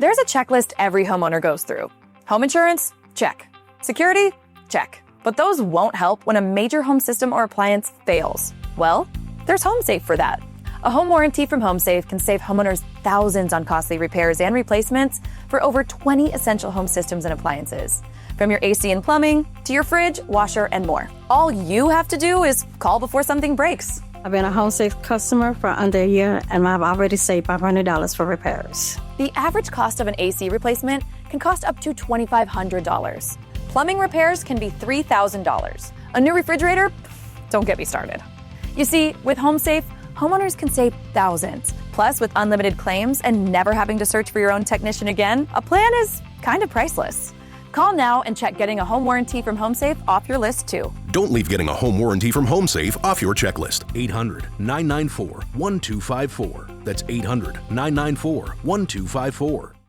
There's a checklist every homeowner goes through. Home insurance? Check. Security? Check. But those won't help when a major home system or appliance fails. Well, there's HomeSafe for that. A home warranty from HomeSafe can save homeowners thousands on costly repairs and replacements for over 20 essential home systems and appliances. From your AC and plumbing to your fridge, washer, and more. All you have to do is call before something breaks. I've been a HomeSafe customer for under a year, and I've already saved $500 for repairs. The average cost of an AC replacement can cost up to $2,500. Plumbing repairs can be $3,000. A new refrigerator? Don't get me started. You see, with HomeSafe, homeowners can save thousands. Plus, with unlimited claims and never having to search for your own technician again, a plan is kind of priceless. Call now and check getting a home warranty from HomeSafe off your list, too. Don't leave getting a home warranty from HomeSafe off your checklist. 800-994-1254. That's 800-994-1254.